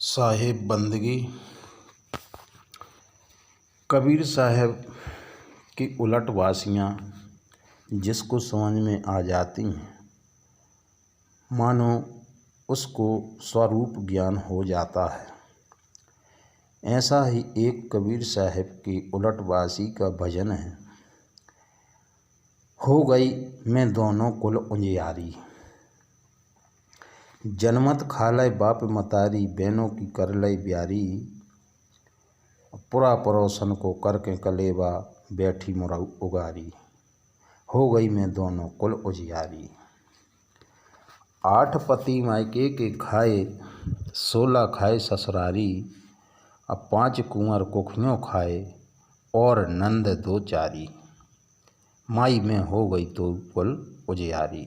साहिब बंदगी। कबीर साहब की उलटवासियाँ जिसको समझ में आ जाती हैं, मानो उसको स्वरूप ज्ञान हो जाता है। ऐसा ही एक कबीर साहब की उलटवासी का भजन है। हो गई मैं दोनों कुल उजियारी, जनमत खालय बाप मतारी, बहनों की कर लय ब्यारी, पुरा पड़ोसन को करके कलेवा, बैठी मुरा उगारी। हो गई मैं दोनों कुल उजियारी। 8 पति मायके के खाए, 16 खाए ससुरारी, अब 5 कुंवर कुखियों खाए, और नंद 2 चारी। माई में हो गई तो कुल उजियारी।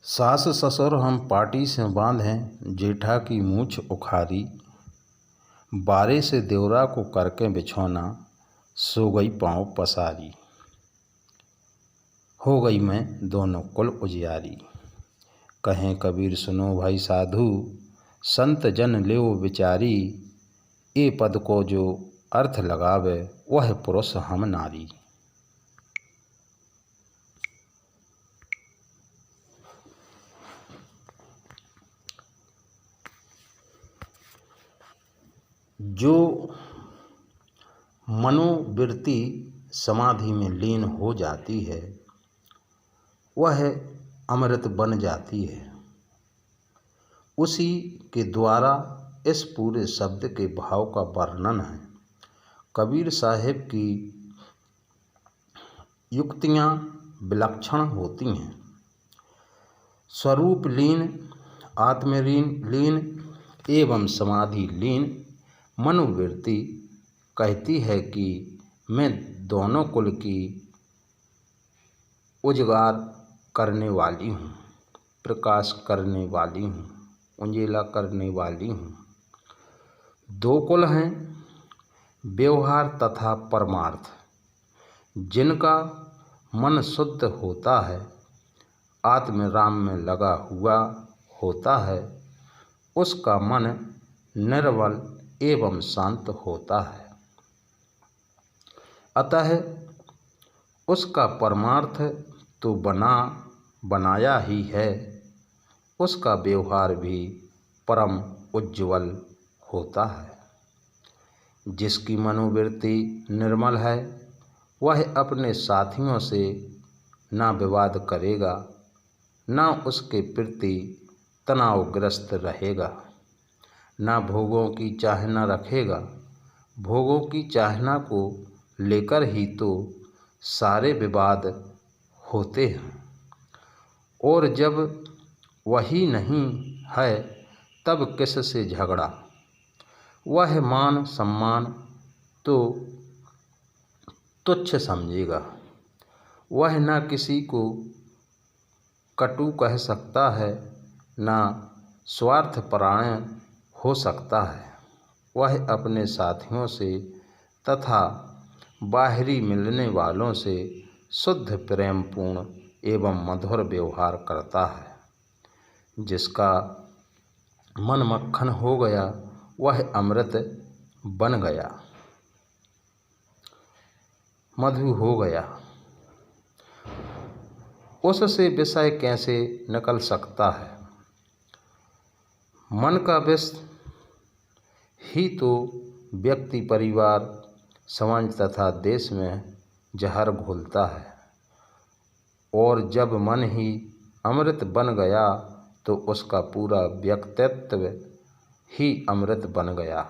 सास ससुर हम पाटी से बांधें, जेठा की मूछ उखारी, बारे से देवरा को करके बिछौना, सो गई पाँव पसारी। हो गई मैं दोनों कुल उजियारी। कहें कबीर सुनो भाई साधु, संत जन लेओ विचारी, ए पद को जो अर्थ लगावे, वह पुरुष हम नारी। जो मनोवृत्ति समाधि में लीन हो जाती है, वह अमृत बन जाती है। उसी के द्वारा इस पूरे शब्द के भाव का वर्णन है। कबीर साहब की युक्तियाँ विलक्षण होती हैं। स्वरूप लीन, आत्मलीन एवं समाधि लीन मनोवृत्ति कहती है कि मैं दोनों कुल की उजागर करने वाली हूँ, प्रकाश करने वाली हूँ, उंजेला करने वाली हूँ। 2 कुल हैं, व्यवहार तथा परमार्थ। जिनका मन शुद्ध होता है, आत्म राम में लगा हुआ होता है, उसका मन निर्मल एवं शांत होता है। अतः उसका परमार्थ तो बनाया ही है, उसका व्यवहार भी परम उज्ज्वल होता है। जिसकी मनोवृत्ति निर्मल है, वह अपने साथियों से ना विवाद करेगा, ना उसके प्रति तनावग्रस्त रहेगा, ना भोगों की चाहना रखेगा। भोगों की चाहना को लेकर ही तो सारे विवाद होते हैं, और जब वही नहीं है तब किससे झगड़ा। वह मान सम्मान तो तुच्छ समझेगा। वह ना किसी को कटु कह सकता है, ना स्वार्थपरायण हो सकता है। वह अपने साथियों से तथा बाहरी मिलने वालों से शुद्ध प्रेमपूर्ण एवं मधुर व्यवहार करता है। जिसका मन मक्खन हो गया, वह अमृत बन गया, मधु हो गया। उससे विषय कैसे निकल सकता है? मन का विष ही तो व्यक्ति, परिवार, समाज तथा देश में जहर घोलता है। और जब मन ही अमृत बन गया, तो उसका पूरा व्यक्तित्व ही अमृत बन गया।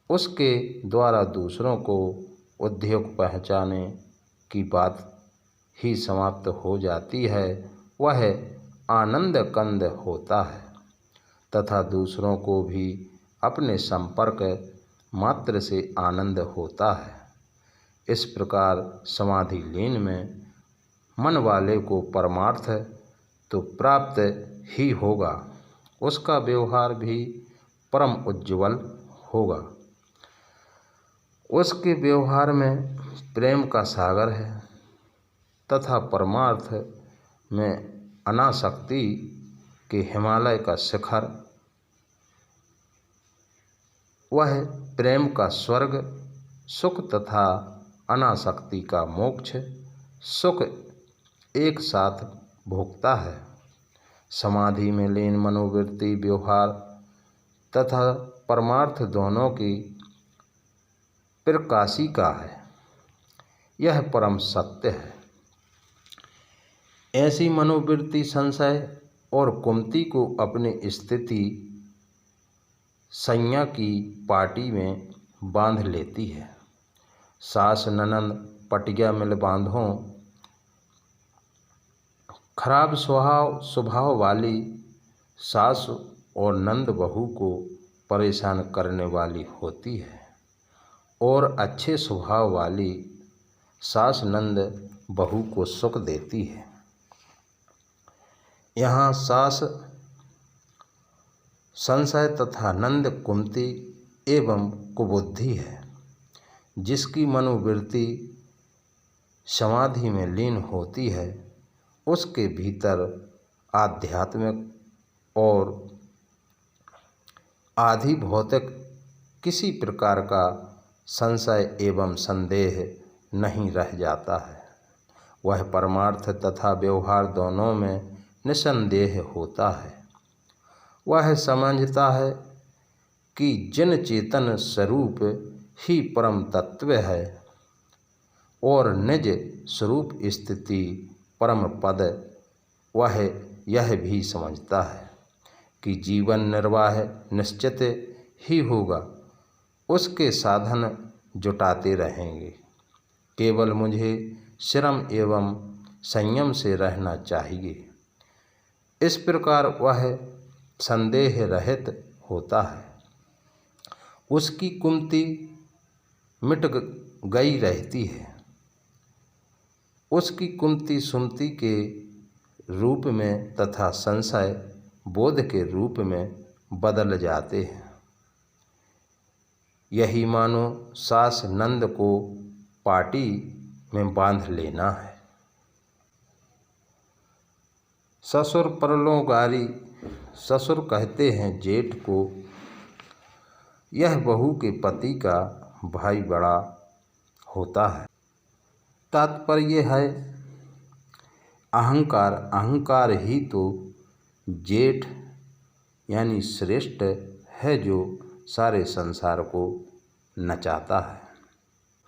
उसके द्वारा दूसरों को उद्योग पहुँचाने की बात ही समाप्त हो जाती है। वह आनंद कंद होता है तथा दूसरों को भी अपने संपर्क मात्र से आनंद होता है। इस प्रकार समाधि लीन में मन वाले को परमार्थ तो प्राप्त ही होगा, उसका व्यवहार भी परम उज्ज्वल होगा। उसके व्यवहार में प्रेम का सागर है तथा परमार्थ में अनासक्ति कि हिमालय का शिखर, वह प्रेम का स्वर्ग, सुख तथा अनासक्ति का मोक्ष, सुख एक साथ भोगता है। समाधि में लीन मनोवृत्ति व्यवहार तथा परमार्थ दोनों की प्रकाशिका है। यह परम सत्य है। ऐसी मनोवृत्ति संशय और कुमति को अपनी स्थिति संज्ञा की पाटी में बांध लेती है। सास ननंद पटिया मिल बांधों, खराब स्वभाव वाली सास और नंद बहू को परेशान करने वाली होती है और अच्छे स्वभाव वाली सास नंद बहू को सुख देती है। यहाँ सास संशय तथा नंद कुमति एवं कुबुद्धि है। जिसकी मनोवृत्ति समाधि में लीन होती है, उसके भीतर आध्यात्मिक और आधि भौतिक किसी प्रकार का संशय एवं संदेह नहीं रह जाता है। वह परमार्थ तथा व्यवहार दोनों में निसंदेह होता है। वह समझता है कि जिन चेतन स्वरूप ही परम तत्व है और निज स्वरूप स्थिति परम पद, वह यह भी समझता है कि जीवन निर्वाह निश्चित ही होगा। उसके साधन जुटाते रहेंगे। केवल मुझे श्रम एवं संयम से रहना चाहिए। इस प्रकार वह संदेह रहित होता है। उसकी कुमति मिट गई रहती है। उसकी कुमति सुमति के रूप में तथा संशय बोध के रूप में बदल जाते हैं। यही मानो सास नंद को पाटी में बांध लेना है। ससुर परलोगारी। ससुर कहते हैं जेठ को, यह बहू के पति का भाई बड़ा होता है। तात्पर्य है अहंकार। अहंकार ही तो जेठ यानी श्रेष्ठ है, जो सारे संसार को नचाता है।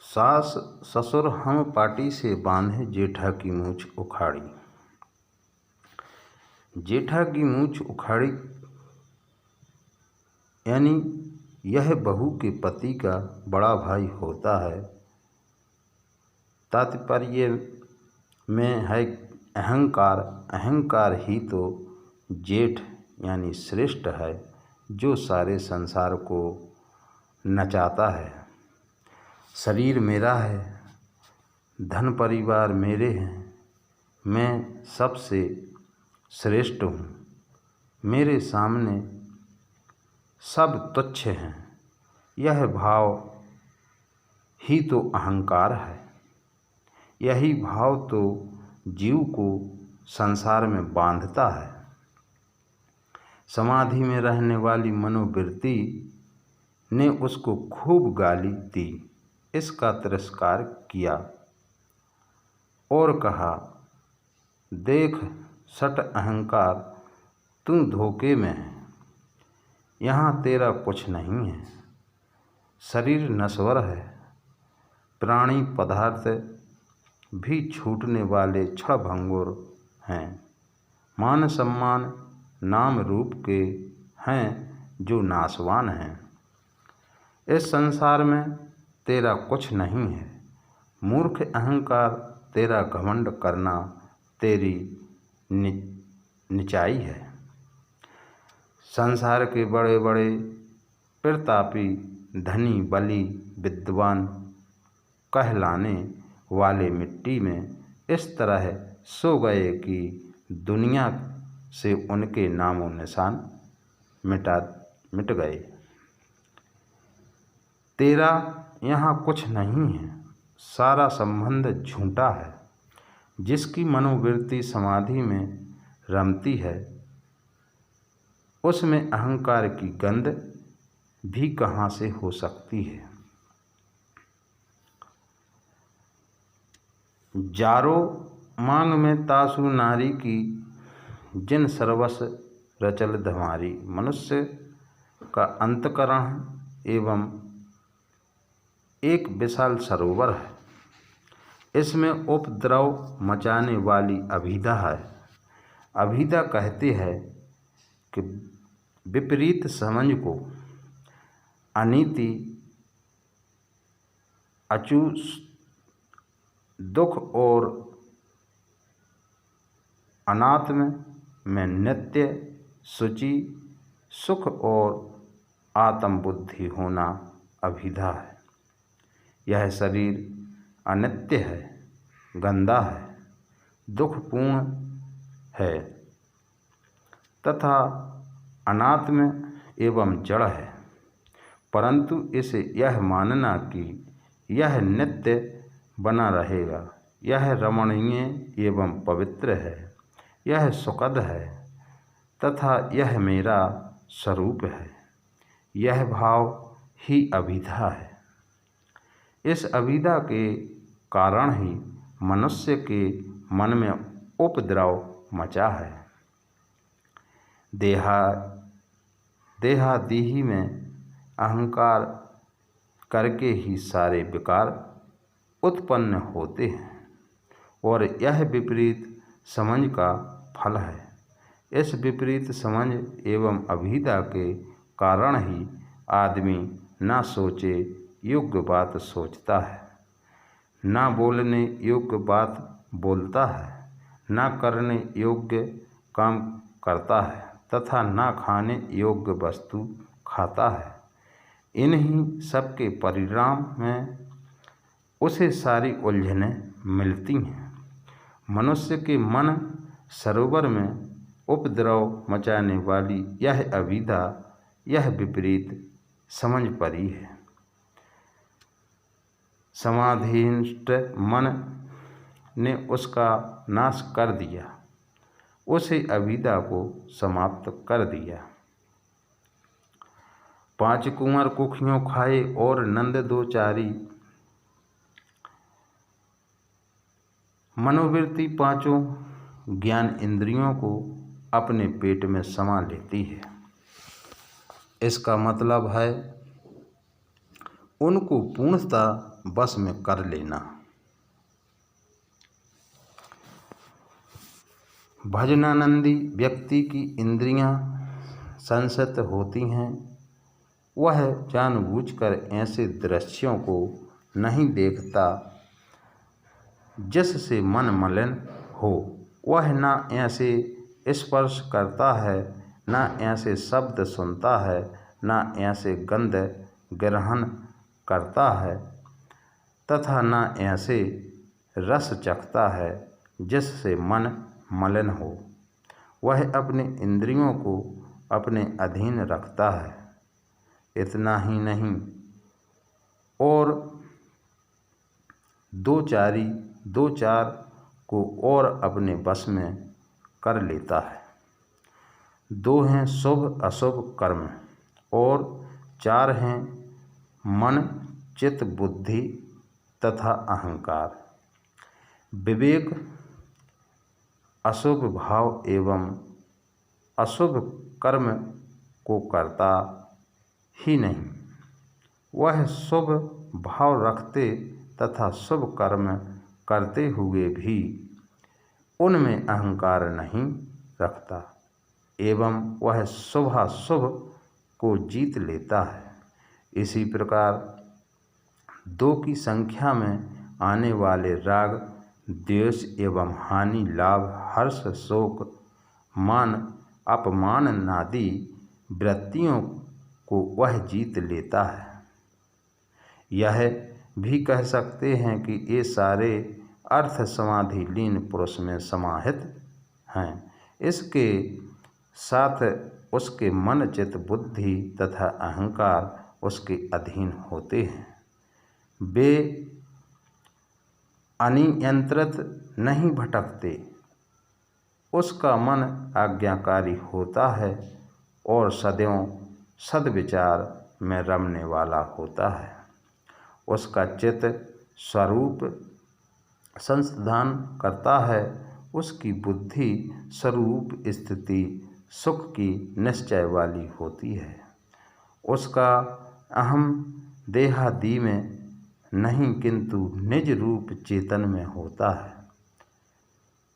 सास ससुर हम पाटी से बांधे जेठा की मूछ उखाड़ी। जेठा की मूछ उखाड़ी यानी यह बहू के पति का बड़ा भाई होता है। तात्पर्य में है अहंकार। अहंकार ही तो जेठ यानी श्रेष्ठ है, जो सारे संसार को नचाता है। शरीर मेरा है, धन परिवार मेरे हैं, मैं सबसे श्रेष्ठ हूँ, मेरे सामने सब तुच्छ हैं। यह भाव ही तो अहंकार है। यही भाव तो जीव को संसार में बांधता है। समाधि में रहने वाली मनोवृत्ति ने उसको खूब गाली दी, इसका तिरस्कार किया और कहा, देख सट अहंकार, तू धोखे में है, यहाँ तेरा कुछ नहीं है। शरीर नश्वर है, प्राणी पदार्थ भी छूटने वाले क्षणभंगुर हैं। मान सम्मान नाम रूप के हैं जो नाशवान हैं। इस संसार में तेरा कुछ नहीं है। मूर्ख अहंकार, तेरा घमंड करना तेरी निचाई है। संसार के बड़े बड़े प्रतापी, धनी, बली, विद्वान कहलाने वाले मिट्टी में इस तरह सो गए कि दुनिया से उनके नामो निशान मिट गए। तेरा यहाँ कुछ नहीं है, सारा संबंध झूठा है। जिसकी मनोवृत्ति समाधि में रमती है, उसमें अहंकार की गंध भी कहाँ से हो सकती है। जारो मांग में तासु नारी की, जिन सर्वस रचल धमारी। मनुष्य का अंतकरण एवं एक विशाल सरोवर है। इसमें उपद्रव मचाने वाली अभिधा है। अभिधा कहते हैं कि विपरीत समझ को, अनीति, अचू, दुख और अनात्म में नित्य, शुचि, सुख और आत्मबुद्धि होना अभिधा है। यह शरीर अनित्य है, गंदा है, दुखपूर्ण है तथा अनात्म एवं जड़ है, परंतु इसे यह मानना कि यह नित्य बना रहेगा, यह रमणीय एवं पवित्र है, यह सुखद है तथा यह मेरा स्वरूप है, यह भाव ही अभिधा है। इस अभिधा के कारण ही मनुष्य के मन में उपद्रव मचा है। देहादेही में अहंकार करके ही सारे विकार उत्पन्न होते हैं और यह विपरीत समझ का फल है। इस विपरीत समझ एवं अभिधा के कारण ही आदमी ना सोचे योग्य बात सोचता है, ना बोलने योग्य बात बोलता है, ना करने योग्य काम करता है तथा ना खाने योग्य वस्तु खाता है। इन्हीं सबके परिणाम में उसे सारी उलझनें मिलती हैं। मनुष्य के मन सरोवर में उपद्रव मचाने वाली यह अभिधा, यह विपरीत समझ परी है। समाधिस्थ मन ने उसका नाश कर दिया, उसे अभिधा को समाप्त कर दिया। पांच कुंवर कुखियों खाए और नंद दो चारी। मनोवृत्ति पांचों ज्ञान इंद्रियों को अपने पेट में समा लेती है। इसका मतलब है उनको पूर्णतः बस में कर लेना। भजनानंदी व्यक्ति की इंद्रियां संसत होती हैं। वह जानबूझकर ऐसे दृश्यों को नहीं देखता जिससे मन मलिन हो। वह ना ऐसे स्पर्श करता है, ना ऐसे शब्द सुनता है, ना ऐसे गंध ग्रहण करता है तथा न ऐसे रस चखता है जिससे मन मलिन हो। वह अपने इंद्रियों को अपने अधीन रखता है। इतना ही नहीं और दो चार को और अपने वश में कर लेता है। दो हैं शुभ अशुभ कर्म और चार हैं मन, चित्त, बुद्धि तथा अहंकार। विवेक अशुभ भाव एवं अशुभ कर्म को करता ही नहीं। वह शुभ भाव रखते तथा शुभ कर्म करते हुए भी उनमें अहंकार नहीं रखता एवं वह शुभाशुभ को जीत लेता है। इसी प्रकार दो की संख्या में आने वाले राग, द्वेष एवं हानि, लाभ, हर्ष, शोक, मान, अपमान आदि वृत्तियों को वह जीत लेता है। यह भी कह सकते हैं कि ये सारे अर्थ समाधि लीन पुरुष में समाहित हैं। इसके साथ उसके मन, चित्त, बुद्धि तथा अहंकार उसके अधीन होते हैं। वे अनियंत्रित नहीं भटकते। उसका मन आज्ञाकारी होता है और सदैव सद्विचार में रमने वाला होता है। उसका चित्त स्वरूप संस्थान करता है, उसकी बुद्धि स्वरूप स्थिति सुख की निश्चय वाली होती है। उसका अहम देहादि में नहीं किंतु निज रूप चेतन में होता है।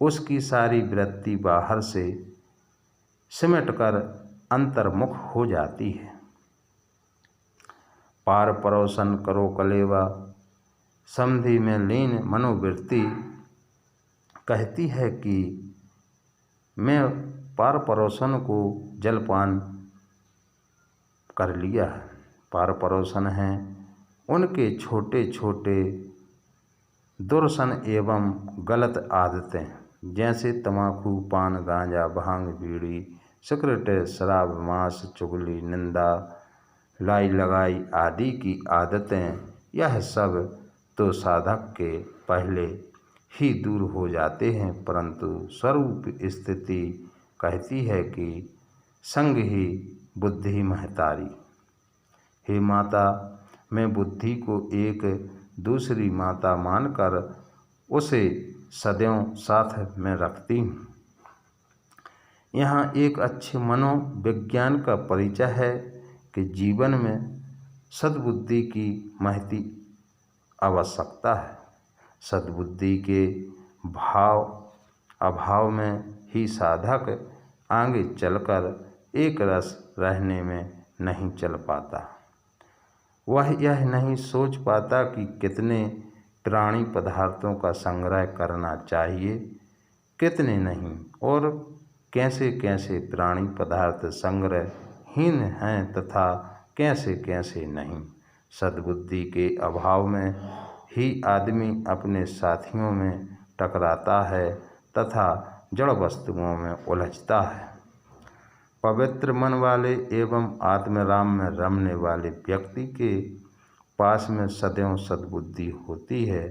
उसकी सारी वृत्ति बाहर से सिमटकर अंतर्मुख हो जाती है। पार परोसन करो कलेवा समधि में लीन मनोवृत्ति कहती है कि मैं पार परोसन को जलपान कर लिया है। पार परोसन हैं उनके छोटे छोटे दुर्सन एवं गलत आदतें, जैसे तम्बाकू, पान, गांजा, भांग, बीड़ी, सिगरेट, शराब, मांस, चुगली, निंदा, लाई लगाई आदि की आदतें। यह सब तो साधक के पहले ही दूर हो जाते हैं, परंतु स्वरूप स्थिति कहती है कि संग ही बुद्धि महतारी। हे माता, मैं बुद्धि को एक दूसरी माता मानकर उसे सदैव साथ में रखती हूँ। यहाँ एक अच्छे मनोविज्ञान का परिचय है कि जीवन में सद्बुद्धि की महती आवश्यकता है। सद्बुद्धि के अभाव में ही साधक आगे चलकर एक रस रहने में नहीं चल पाता। वह यह नहीं सोच पाता कि कितने प्राणी पदार्थों का संग्रह करना चाहिए, कितने नहीं, और कैसे कैसे प्राणी पदार्थ संग्रहहीन हैं तथा कैसे कैसे नहीं। सद्बुद्धि के अभाव में ही आदमी अपने साथियों में टकराता है तथा जड़ वस्तुओं में उलझता है। पवित्र मन वाले एवं आत्मराम में रमने वाले व्यक्ति के पास में सदैव सद्बुद्धि होती है।